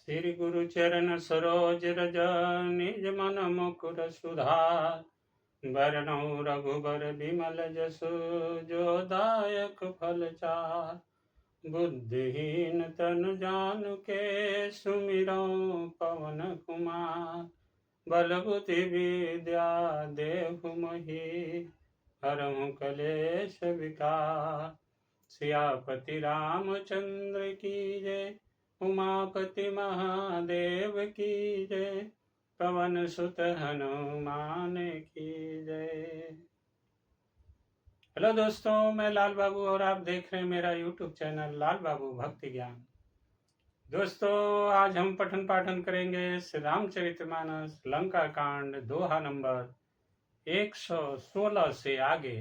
श्री गुरु चरण सरोज रज निज मन मुकुर सुधार बरनउँ रघुबर बिमल जसु जो दायक फल चार। बुद्धिहीन तनु जानुके सुमिरौं पवन कुमार। बल बुद्धि विद्या देहु मोहि हरहु कलेश विकार। सियापति रामचंद्र की जय, उमापति महादेव की जय, पवन सुत हनुमान की जय। हेलो दोस्तों, मैं लाल बाबू और आप देख रहे हैं मेरा यूट्यूब चैनल लाल बाबू भक्ति ज्ञान। दोस्तों, आज हम पठन पाठन करेंगे श्री रामचरितमानस लंका कांड दोहा नंबर 116 से आगे।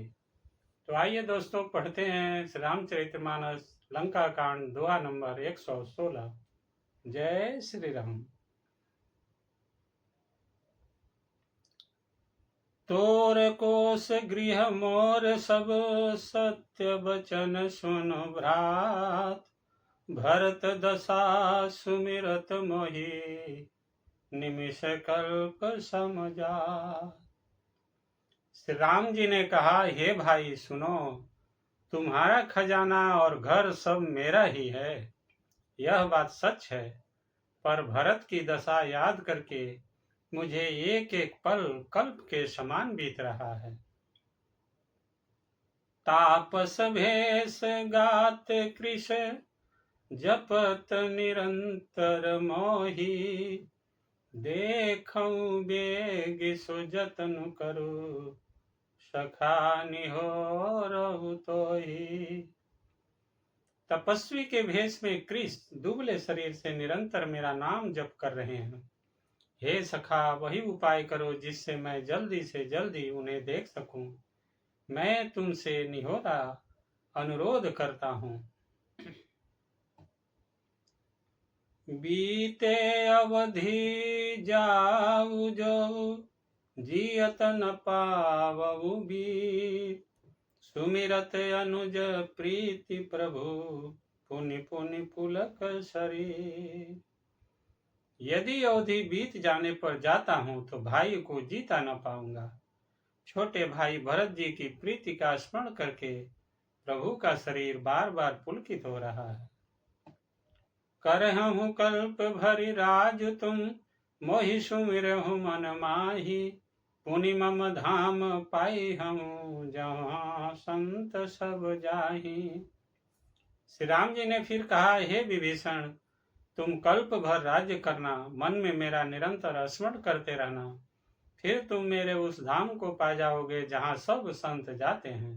तो आइए दोस्तों, पढ़ते हैं श्री रामचरितमानस लंका कांड दोहा नंबर 116। जय श्री राम। तोर कोस गृह मोर सब सत्य बचन सुन भ्रात। भरत दशा सुमिरत मोहि निमिष कल्प समझा। श्री राम जी ने कहा, हे भाई सुनो, तुम्हारा खजाना और घर सब मेरा ही है, यह बात सच है। पर भरत की दशा याद करके मुझे एक एक पल कल्प के समान बीत रहा है। तापस भेष गात कृश जपत निरंतर मोहि। देखऊं बेग सुजतनु करू सखा निहोरहु तोहि। तपस्वी के भेष में कृष्ण दुबले शरीर से निरंतर मेरा नाम जप कर रहे हैं। हे सखा, वही उपाय करो जिससे मैं जल्दी से जल्दी उन्हें देख सकूं। मैं तुमसे निहोरा अनुरोध करता हूं। बीते अवधि जाऊ जो जियत न पावऊ बीर। सुमिरत अनुज प्रीति प्रभु पुनि पुनि पुलक शरीर। यदि अवधि बीत जाने पर जाता हूं तो भाई को जीता न पाऊंगा। छोटे भाई भरत जी की प्रीति का स्मरण करके प्रभु का शरीर बार बार पुलकित हो रहा है। करहु कल्प भरि राज तुम मोहि सुमिरहु मन माही। पुनि मम धाम पाई हम जहाँ संत सब जाही। श्री राम जी ने फिर कहा, हे विभीषण, तुम कल्प भर राज्य करना, मन में मेरा निरंतर स्मरण करते रहना, फिर तुम मेरे उस धाम को पा जाओगे जहाँ सब संत जाते हैं।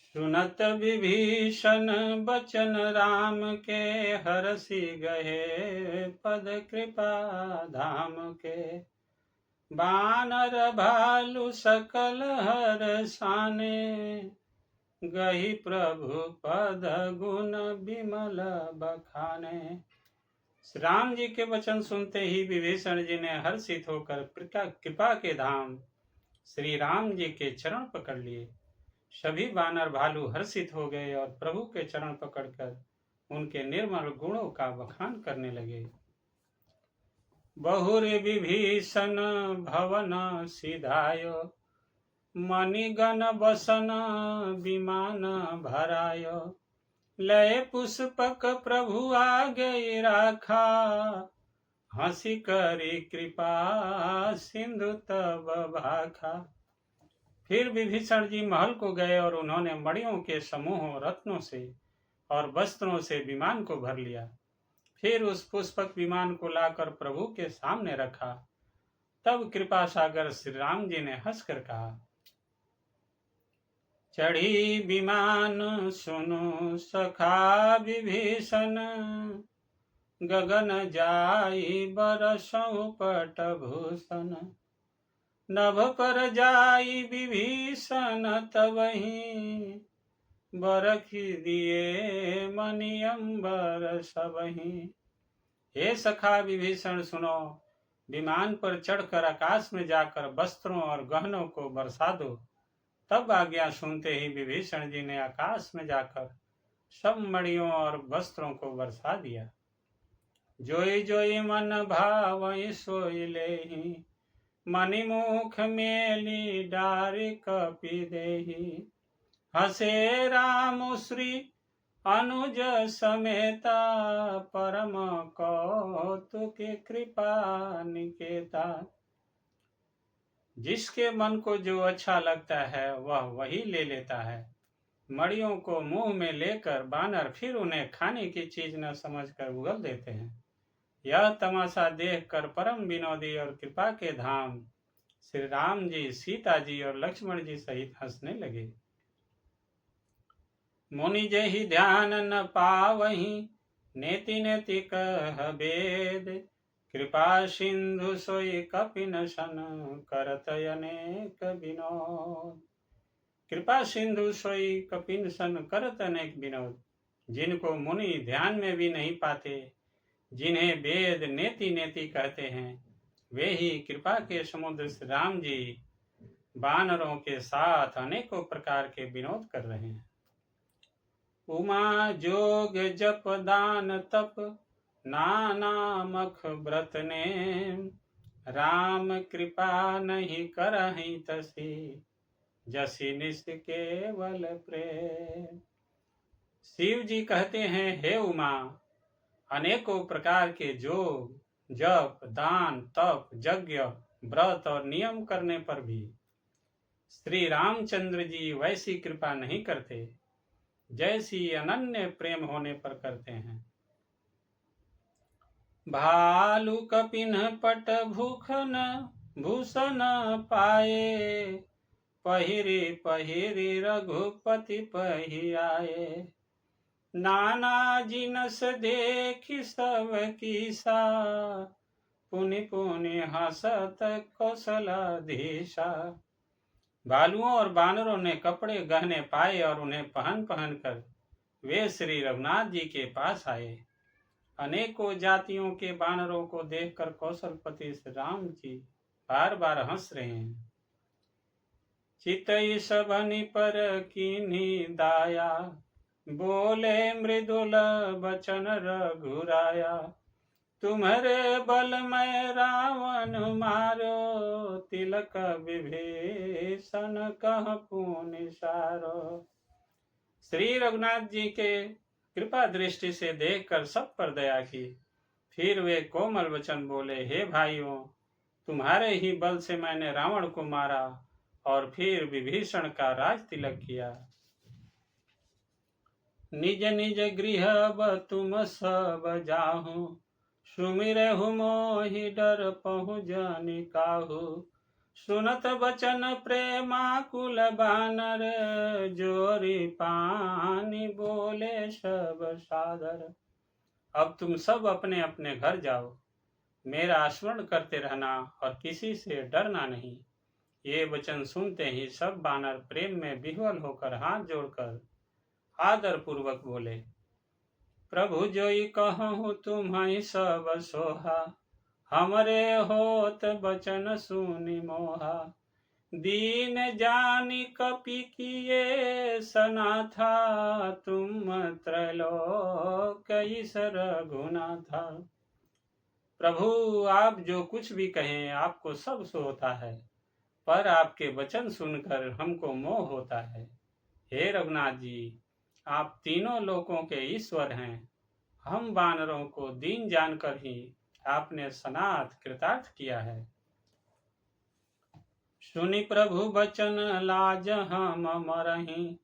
सुनत विभीषण बचन राम के हरसि गए पद कृपा धाम के। बानर भालु सकल हरसाने गही प्रभु पद गुण विमल बखाने। श्री राम जी के वचन सुनते ही विभीषण जी ने हर्षित होकर कृपा के धाम श्री राम जी के चरण पकड़ लिए। सभी बानर भालू हर्षित हो गए और प्रभु के चरण पकड़कर उनके निर्मल गुणों का बखान करने लगे। बहुरि विभीषण भवन सिधायो मणिगण बसन विमान भरायो। लय पुष्पक प्रभु आगे राखा हंसी करी कृपा सिंधु तब भाखा। फिर विभीषण जी महल को गए और उन्होंने मणियों के समूहों, रत्नों से और वस्त्रों से विमान को भर लिया। फिर उस पुष्पक विमान को लाकर प्रभु के सामने रखा। तब कृपा सागर श्री राम जी ने हंसकर कहा, चढ़ी विमान सुनु सखा विभीषण। गगन जाई बरसों पट भूषण। नभ पर जाई विभीषण तबहि। बरखी दिए मनि अंबर सबहि। हे सखा विभीषण सुनो, विमान पर चढ़कर आकाश में जाकर वस्त्रों और गहनों को बरसा दो। तब आज्ञा सुनते ही विभीषण जी ने आकाश में जाकर सब मणियों और वस्त्रों को बरसा दिया। जोई जोई मन भावई सोई लेहि, मनि मुख मेली डारि कपि देहि। हसे राम श्री अनुज समेता, परम कौतुक कृपा निकेता। जिसके मन को जो अच्छा लगता है वह वही ले लेता है। मड़ियों को मुंह में लेकर बानर फिर उन्हें खाने की चीज न समझकर उगल देते हैं। यह तमाशा देखकर परम विनोदी और कृपा के धाम श्री राम जी, सीता जी और लक्ष्मण जी सहित हंसने लगे। मुनि जेहि ध्यान न पावहीं, नेति नेति कह वेद। कृपा सिंधु सोई कपिन सन, करत अनेक विनोद। कृपा सिंधु सोई कपिन सन, करत अनेक विनोद। जिनको मुनि ध्यान में भी नहीं पाते, जिन्हें वेद नेति नेति कहते हैं, वे ही कृपा के समुद्र श्री राम जी बानरों के साथ अनेकों प्रकार के विनोद कर रहे हैं। उमा जोग जप दान तप, नाना मख व्रत नेम। राम कृपा नहीं करहि तसी, जसी निस केवल प्रेम। शिव जी कहते हैं, हे उमा, अनेकों प्रकार के जोग, जप, दान, तप, यज्ञ, व्रत और नियम करने पर भी श्री रामचंद्र जी वैसी कृपा नहीं करते जैसी अनन्य प्रेम होने पर करते हैं। भालू कपिन पट भूखन भूषण पाए, पहिरी पहिरी रघुपति पहियाए। नाना जिनस देखी सब कीसा, पुनि पुनि हसत कौशलाधीशा। भालुओं और बानरों ने कपड़े गहने पाए और उन्हें पहन पहन कर वे श्री रघुनाथ जी के पास आए। अनेकों जातियों के बानरों को देखकर कौशलपति श्री राम जी बार बार हंस रहे हैं। चितई सबनि पर कीन्ही दाया, बोले मृदुल बचन रघुराया। तुम्हारे बल में रावण मारो, तिलक विभीषण कह पुनि सारो। श्री रघुनाथ जी के कृपा दृष्टि से देखकर सब पर दया की। फिर वे कोमल वचन बोले, हे भाइयों, तुम्हारे ही बल से मैंने रावण को मारा और फिर विभीषण का राज तिलक किया। निज निज गृह अब तुम सब जाहु, सुमिरहु मोहि डर पहु जानि काहू। सुनत बचन प्रेमाकुल बानर, जोरी पानी बोले सब सादर। अब तुम सब अपने अपने घर जाओ, मेरा स्मरण करते रहना और किसी से डरना नहीं। ये वचन सुनते ही सब बानर प्रेम में विह्वल होकर हाथ जोड़कर आदर पूर्वक बोले, प्रभु जोई कहूँ तुम्हारी सब सोहा, हमरे होत बचन सुनि मोहा। दीन जानि कपि किए सनाथा, तुम त्रैलोक ईश्वर रघुनाथा। प्रभु, आप जो कुछ भी कहें आपको सब सो होता है, पर आपके वचन सुनकर हमको मोह होता है। हे रघुनाथ जी, आप तीनों लोकों के ईश्वर हैं। हम बानरों को दीन जानकर ही आपने सनाथ कृतार्थ किया है। सुनि प्रभु बचन लाज हम मरहि,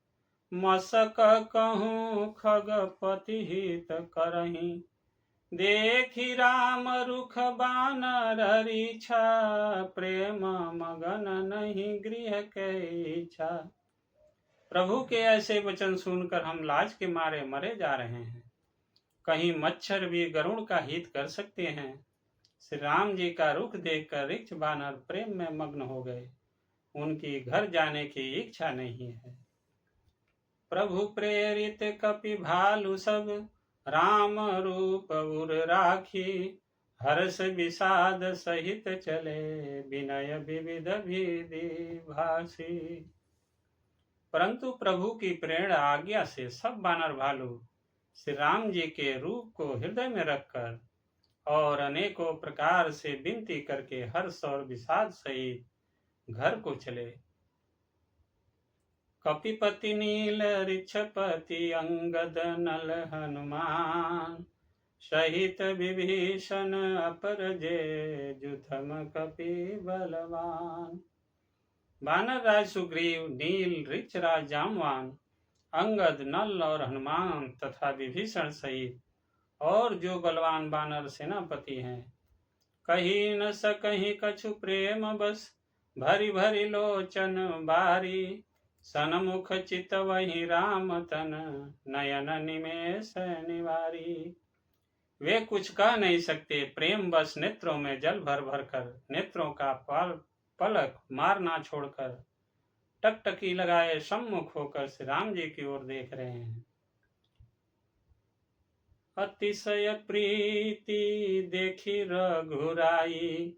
मसक कहूँ खगपति हित करहि। देखी राम रुख बानर रीछा, प्रेम मगन नहीं गृह के इच्छा। प्रभु के ऐसे वचन सुनकर हम लाज के मारे मरे जा रहे हैं। कहीं मच्छर भी गरुड़ का हित कर सकते हैं। श्री राम जी का रुख देखकर ऋक्ष बानर प्रेम में मग्न हो गए। उनकी घर जाने की इच्छा नहीं है। प्रभु प्रेरित कपि भालु सब, राम रूप उर राखी। हर्ष विषाद सहित चले, विनय विविध विधि भाषी। परंतु प्रभु की प्रेरणा आज्ञा से सब बानर भालू श्री राम जी के रूप को हृदय में रखकर और अनेकों प्रकार से विनती करके हर्ष और विषाद सहित घर को चले। कपिपति नील ऋक्षपति अंगद नल हनुमान सहित विभीषण अपरजे जुथम कपि बलवान। वानर राज सुग्रीव, नील, ऋक्षराज जामवान, अंगद, नल और हनुमान तथा विभीषण सहित और जो बलवान वानर सेनापति हैं, कहीं न सकहीं कछु प्रेम बस, भरी भरी लोचन बारी, सनमुख चित वही राम तन, नयन निमेष निवारी। वे कुछ कह नहीं सकते, प्रेम बस नेत्रों में जल भर भर कर, नेत्रों का पलक मार ना छोड़कर, टकटकी लगाए सम्मुख होकर श्री राम जी की ओर देख रहे हैं। अतिशय प्रीति देखी रघुराई,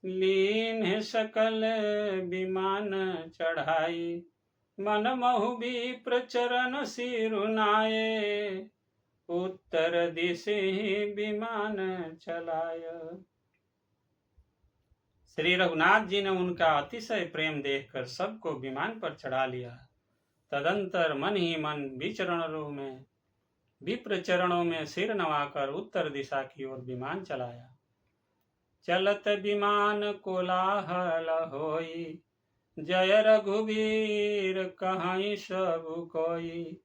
लीन सकल विमान चढ़ाई, मन महु भी प्रचरण सिरुनाए, उत्तर दिशि विमान चलाय। श्री रघुनाथ जी ने उनका अतिशय प्रेम देखकर सबको विमान पर चढ़ा लिया। तदंतर मन ही मन विप्र चरणों में सिर नवाकर उत्तर दिशा की ओर विमान चलाया। चलत विमान कोलाहल होई, जय रघुवीर कहाई सब कोई,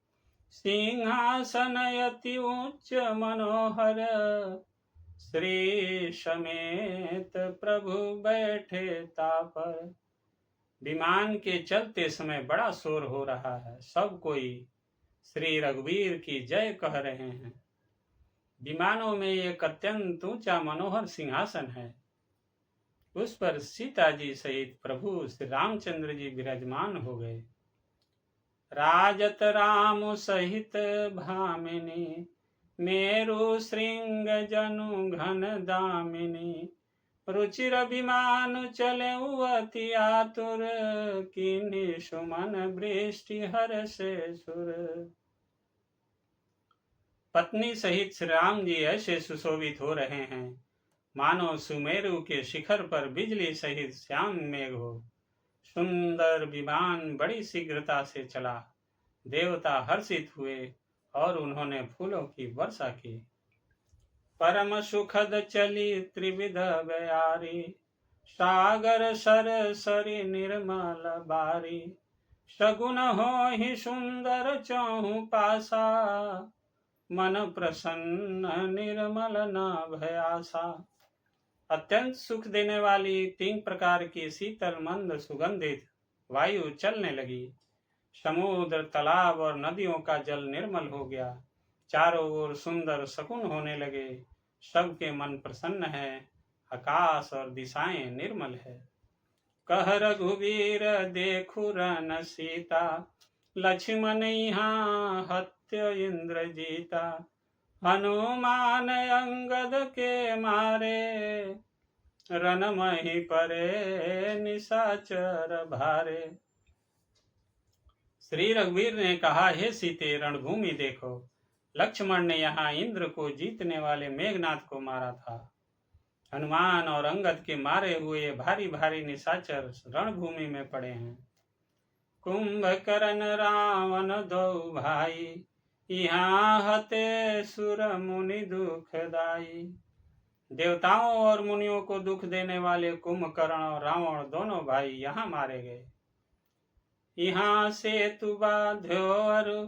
सिंहासन अति उच्च मनोहर, श्री समेत प्रभु बैठे तापर। विमान के चलते समय बड़ा शोर हो रहा है, सब कोई श्री रघुवीर की जय कह रहे हैं। विमानों में एक अत्यंत ऊंचा मनोहर सिंहासन है, उस पर सीता जी सहित प्रभु श्री रामचंद्र जी विराजमान हो गए। राजत राम सहित भामिनी, मेरु श्रृंग जनु घन दामिनी, रुचिर विमान चले अति आतुर, किन्हीं सुमन वृष्टि हर्षे सुर। पत्नी सहित श्री राम जी ऐसे सुशोभित हो रहे हैं मानो सुमेरु के शिखर पर बिजली सहित श्याम मेघ हो। सुंदर विमान बड़ी शीघ्रता से चला। देवता हर्षित हुए और उन्होंने फूलों की वर्षा की। परम सुखद चली त्रिविध बयारी, सागर सर सरी निर्मल बारी, सगुन हो ही सुंदर चहु पासा, मन प्रसन्न निर्मल न भयासा। अत्यंत सुख देने वाली 3 प्रकार की शीतल मंद सुगंधित वायु चलने लगी। समुद्र, तालाब और नदियों का जल निर्मल हो गया। चारों ओर सुंदर शकुन होने लगे। सबके मन प्रसन्न है। आकाश और दिशाएं निर्मल है। कह रघुवीर देखु रन सीता, लक्ष्मण यहाँ हत्य इंद्र जीता, हनुमान अंगद के मारे, रन मही परे निशाचर भारे। श्री रघुवीर ने कहा, हे सीते, रणभूमि देखो। लक्ष्मण ने यहाँ इंद्र को जीतने वाले मेघनाथ को मारा था। हनुमान और अंगद के मारे हुए भारी भारी निशाचर रणभूमि में पड़े हैं। कुंभकर्ण रावण दो भाई, यहाँ हते सुर मुनि दुखदाई। देवताओं और मुनियों को दुख देने वाले कुंभकर्ण और रावण दोनों भाई यहाँ मारे गए। यहाँ सेतु बाध्यो अरु,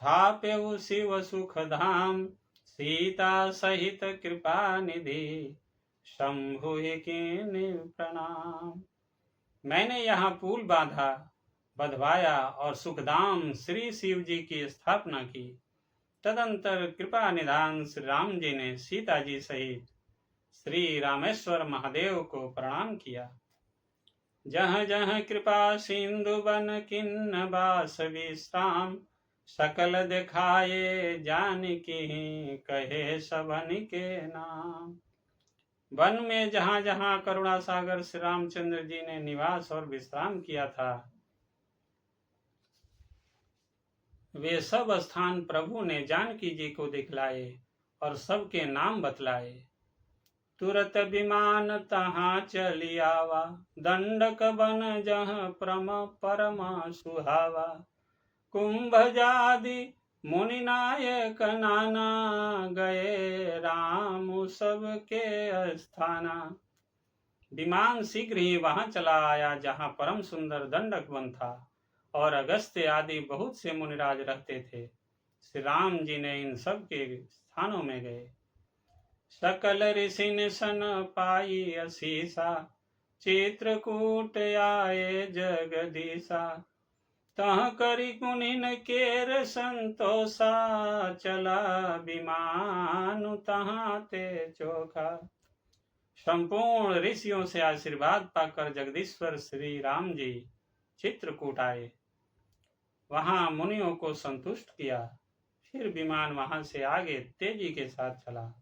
थापेउ शिव सुख धाम, सीता सहित कृपा निधि, शंभु कीन्हि प्रणाम। मैंने यहाँ पुल बांधा, बधवाया और सुखधाम श्री शिव जी की स्थापना की। तदंतर कृपा निधान श्री राम जी ने सीता जी सहित श्री रामेश्वर महादेव को प्रणाम किया। जहाँ जहाँ कृपा सिंधु बन किन्न बास विश्राम, सकल दिखाए जानकी कहे सबन के नाम। वन में जहाँ जहाँ करुणा सागर श्री रामचंद्र जी ने निवास और विश्राम किया था, वे सब स्थान प्रभु ने जानकी जी को दिखलाए और सबके नाम बतलाए। तुरत विमान तहाँ चली आवा, दंडक बन जह परम सुहावा। कुंभजादि मुनि नायक नाना, गए राम सबके स्थाना। विमान शीघ्र ही वहां चला आया जहां परम सुंदर दंडक वन था और अगस्त्य आदि बहुत से मुनिराज रहते थे। श्री राम जी ने इन सब के स्थानों में गए। सकल ऋषि सन पाई असीसा, चित्रकूट आए जगदीशा। तह करी कुनिन केर संतोषा, चला विमान तहाँ ते चोखा। संपूर्ण ऋषियों से आशीर्वाद पाकर जगदीश्वर श्री राम जी चित्रकूट आए, वहां मुनियों को संतुष्ट किया। फिर विमान वहां से आगे तेजी के साथ चला।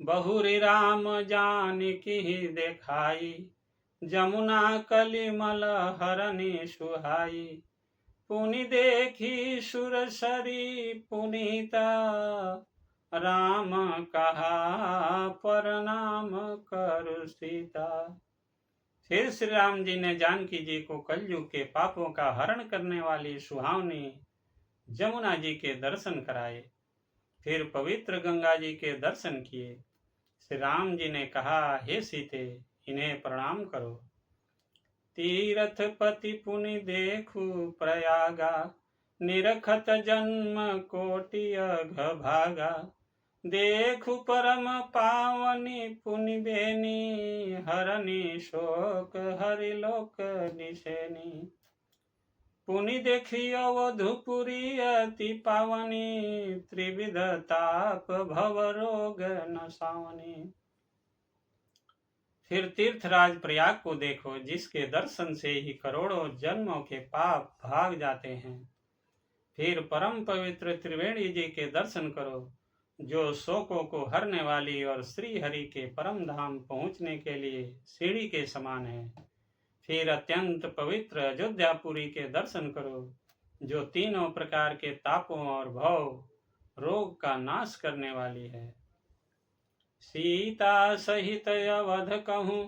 बहुरी राम जानकी देखाई, जमुना कलिमल हरनि सुहाई। पुनि देखी सुरसरी पुनीता, राम कहा प्रणाम करु सीता। फिर श्री राम जी ने जानकी जी को कलयुग के पापों का हरण करने वाली सुहावनी जमुना जी के दर्शन कराए। फिर पवित्र गंगा जी के दर्शन किए। श्री राम जी ने कहा, हे सीते, इन्हें प्रणाम करो। तीरथ पति पुनि देखु प्रयागा, निरखत जन्म कोटि अघ भागा। देखु परम पावनी पुनि बेनी, हरनि शोक हरिलोक निसेनी। पुनि देखी अवधपुरी अति पावनी, त्रिविध ताप भव रोग नसावनी। फिर तीर्थराज प्रयाग को देखो, जिसके दर्शन से ही करोड़ों जन्मों के पाप भाग जाते हैं। फिर परम पवित्र त्रिवेणी जी के दर्शन करो, जो शोकों को हरने वाली और श्री हरि के परम धाम पहुंचने के लिए सीढ़ी के समान है। फिर अत्यंत पवित्र अयोध्यापुरी के दर्शन करो, जो तीनों प्रकार के तापों और भव रोग का नाश करने वाली है। सीता सहित अवध कहूँ,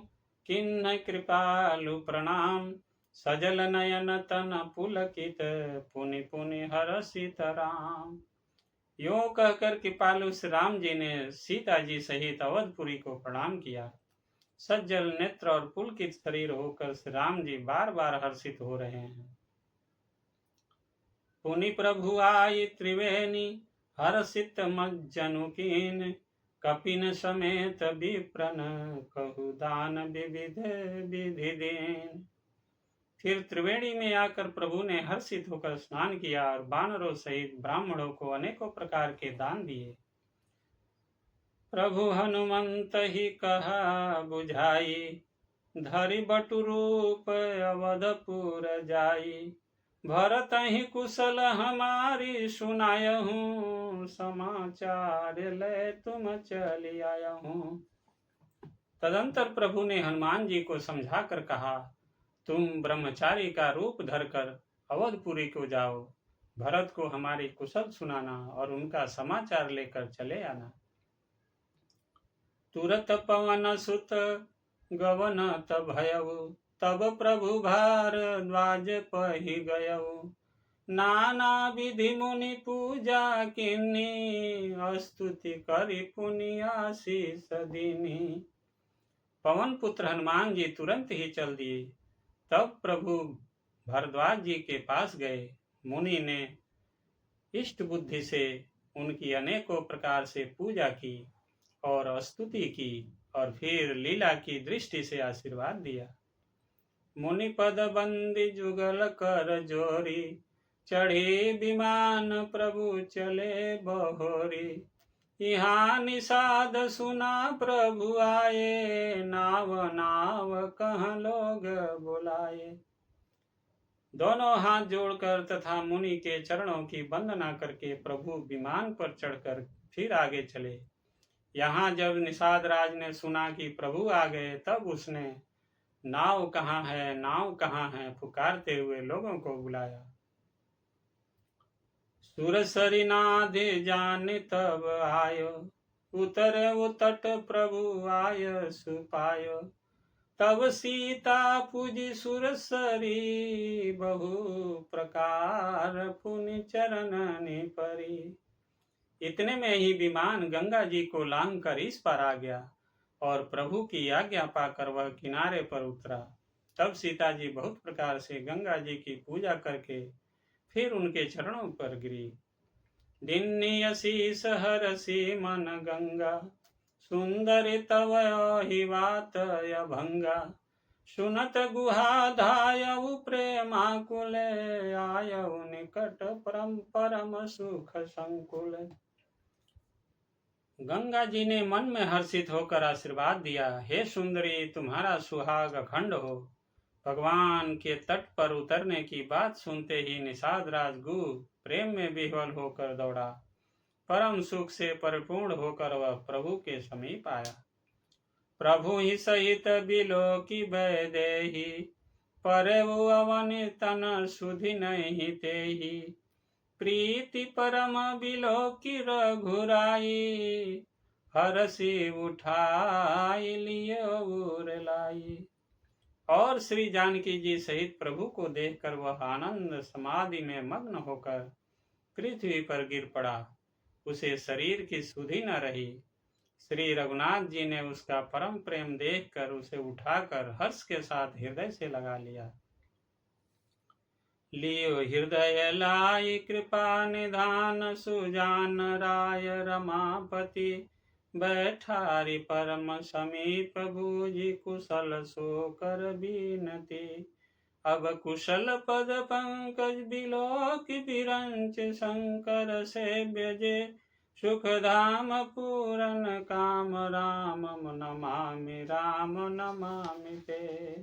किन्न कृपालु प्रणाम। सजल नयन तन पुलकित, पुनि पुनि हरषित राम। यो कहकर कृपालु श्री राम जी ने सीता जी सहित अवधपुरी को प्रणाम किया। सज्जल नेत्र और पुलकित शरीर होकर श्री राम जी बार बार हर्षित हो रहे हैं। पुनि प्रभु आई त्रिवेणी, हर्षित मज्जनु कीन। कपिन समेत विप्रन, कहु दान विविध विधि दीन। फिर त्रिवेणी में आकर प्रभु ने हर्षित होकर स्नान किया और वानरों सहित ब्राह्मणों को अनेकों प्रकार के दान दिए। प्रभु हनुमंत ही कहा बुझाई, धरि बटु रूप अवधपुर जाई। भरत ही कुशल हमारी सुनायहूँ, समाचार ले तुम चली आयहूँ। तदंतर प्रभु ने हनुमान जी को समझाकर कहा, तुम ब्रह्मचारी का रूप धरकर अवधपुरी को जाओ। भरत को हमारी कुशल सुनाना और उनका समाचार लेकर चले आना। तुरत पवन सुत गवन तब भयउ, तब प्रभु भारद्वाज पहि गयउ। नाना विधि मुनि पूजा किन्नी, स्तुति करि पुनि आशीष दीनी। पवन पुत्र हनुमान जी तुरंत ही चल दिए। तब प्रभु भारद्वाज जी के पास गए। मुनि ने इष्ट बुद्धि से उनकी अनेकों प्रकार से पूजा की और स्तुति की और फिर लीला की दृष्टि से आशीर्वाद दिया। मुनि पद बंदी जुगल कर जोरी, चढ़ी विमान प्रभु चले बहोरी। यहाँ निषाद सुना प्रभु आए, नाव नाव कहाँ लोग बुलाए। दोनों हाथ जोड़कर तथा मुनि के चरणों की वंदना करके प्रभु विमान पर चढ़कर फिर आगे चले। यहाँ जब निषाद राज ने सुना कि प्रभु आ गए, तब उसने नाव कहाँ है, नाव कहाँ है पुकारते हुए लोगों को बुलाया। सुरसरी नाद जान तब आयो, उतरे उतट प्रभु आय सुपाय। तब सीता पूजी सुरसरी, बहु प्रकार पुनि चरणनि परी। इतने में ही विमान गंगा जी को लांग कर इस पर आ गया और प्रभु की आज्ञा पाकर वह किनारे पर उतरा। तब सीता जी बहुत प्रकार से गंगा जी की पूजा करके फिर उनके चरणों पर गिरी। दिन्नि शीस हरसि मन गंगा, सुंदरी तव ही बात भंगा। सुनत गुहा धायउ प्रेमाकुल, आयउ निकट परम सुख संकुल। गंगा जी ने मन में हर्षित होकर आशीर्वाद दिया, हे सुंदरी, तुम्हारा सुहाग अखंड हो। भगवान के तट पर उतरने की बात सुनते ही निषाद राजगु प्रेम में विह्वल होकर दौड़ा। परम सुख से परिपूर्ण होकर वह प्रभु के समीप आया। प्रभु ही सहित बिलो की वैदेही, परे वो अवनि तन सुधि नहीं तेही। प्रीति परम बिलो की रघुराई, हरसी उठाई लियो उर लाई। और श्री जानकी जी सहित प्रभु को देखकर वह आनंद समाधि में मग्न होकर पृथ्वी पर गिर पड़ा। उसे शरीर की सुधि न रही। श्री रघुनाथ जी ने उसका परम प्रेम देखकर उसे उठाकर हर्ष के साथ हृदय से लगा लिया। लियो हृदय लाई कृपा निधान, सुजान राय रमापति। बैठारी परम समीप, बूझी कुशल सो कर बीनती। अब कुशल पद पंकज बिलोक बिरंच, शंकर सेव्य जे सुख धाम पूरन काम। राम नमामि राम नमामि ते।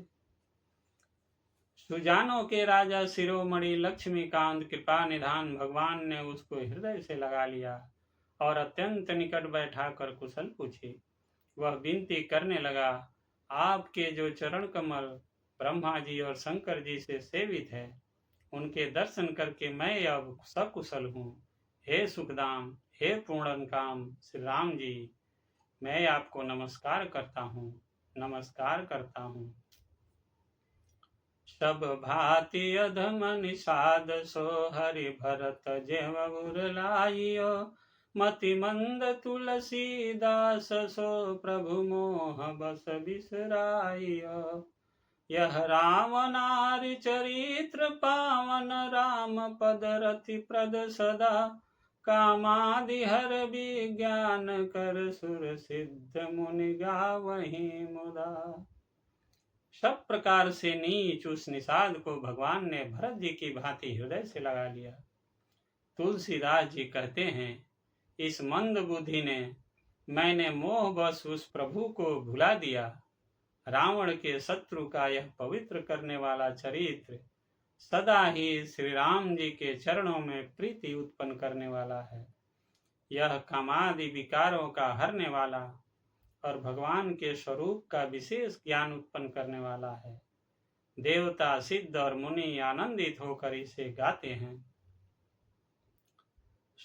सुजानों के राजा शिरोमणि लक्ष्मीकांत कृपा निधान भगवान ने उसको हृदय से लगा लिया और अत्यंत निकट बैठाकर कुशल पूछी। वह विनती करने लगा, आपके जो चरण कमल ब्रह्मा जी और शंकर जी से सेवित है, उनके दर्शन करके मैं अब सकुशल हूँ। हे सुखदाम, हे पूर्ण काम श्री राम जी, मैं आपको नमस्कार करता हूँ, नमस्कार करता हूँ। सब भांति अधम निषाद सो, हरि भरत जेव उर लाइयो। मति मंद तुलसीदास सो, प्रभु मोह बस बिसराइयो। यह राम नारी चरित्र पावन, राम पद रति प्रद सदा। कामादि हर विज्ञान कर, सुर सिद्ध मुनि गावहीं मुदा। सब प्रकार से नीच उस निषाद को भगवान ने भरत जी की भांति हृदय से लगा लिया। तुलसीदास जी कहते हैं, इस मंद बुद्धि ने मैंने मोहवश उस प्रभु को भुला दिया। रावण के शत्रु का यह पवित्र करने वाला चरित्र सदा ही श्री राम जी के चरणों में प्रीति उत्पन्न करने वाला है। यह कामादि विकारों का हरने वाला और भगवान के स्वरूप का विशेष ज्ञान उत्पन्न करने वाला है। देवता, सिद्ध और मुनि आनंदित होकर इसे गाते हैं।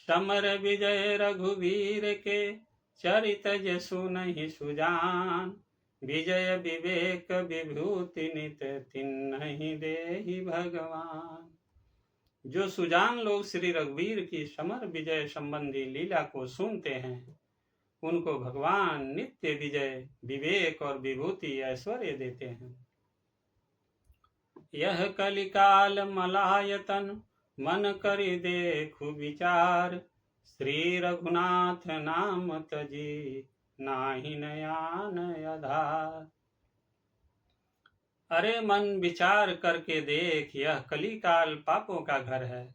समर विजय रघुवीर के, चरित जसु नहीं सुजान। विजय विवेक विभूति नित, तिन्हि देहि भगवान। जो सुजान लोग श्री रघुवीर की समर विजय संबंधी लीला को सुनते हैं, उनको भगवान नित्य विजय, विवेक और विभूति ऐश्वर्य देते हैं। यह कलिकाल मलायतन, मन करि देखु विचार। श्री रघुनाथ नाम तजी, नाहि नयान आधार। अरे मन, विचार करके देख, यह कलिकाल पापों का घर है।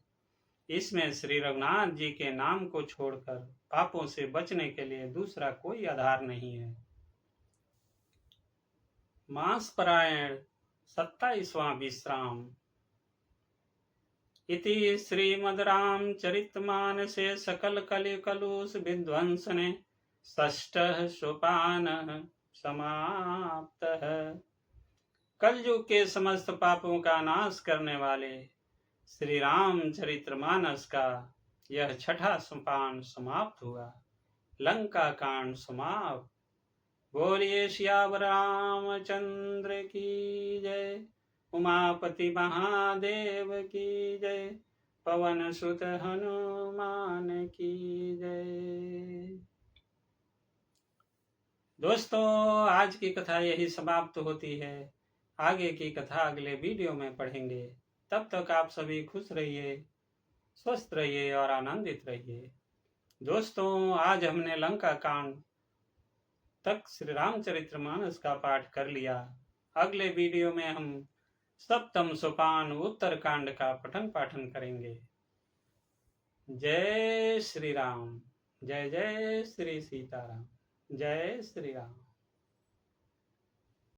इसमें श्री रघुनाथ जी के नाम को छोड़कर पापों से बचने के लिए दूसरा कोई आधार नहीं है। मास परायण 27वां विश्राम। इति श्रीमद् रामचरितमानसे सकल कलिकलुष विध्वंसने षष्ठः सोपानः समाप्तः। कलयुग के समस्त पापों का नाश करने वाले श्री रामचरितमानस का यह छठा सोपान समाप्त हुआ। लंका कांड समाप्त। बोलिए सियावर रामचंद्र की जय। उमापति महादेव की जय। पवन सुत हनुमान की जय। दोस्तों, आज की कथा यही समाप्त होती है। आगे की कथा अगले वीडियो में पढ़ेंगे। तब तक आप सभी खुश रहिए, स्वस्थ रहिए और आनंदित रहिए। दोस्तों, आज हमने लंका कांड तक श्री रामचरितमानस का पाठ कर लिया। अगले वीडियो में हम सप्तम सोपान उत्तर कांड का पठन पाठन करेंगे। जय श्री राम। जय जय श्री सीताराम। जय श्री राम।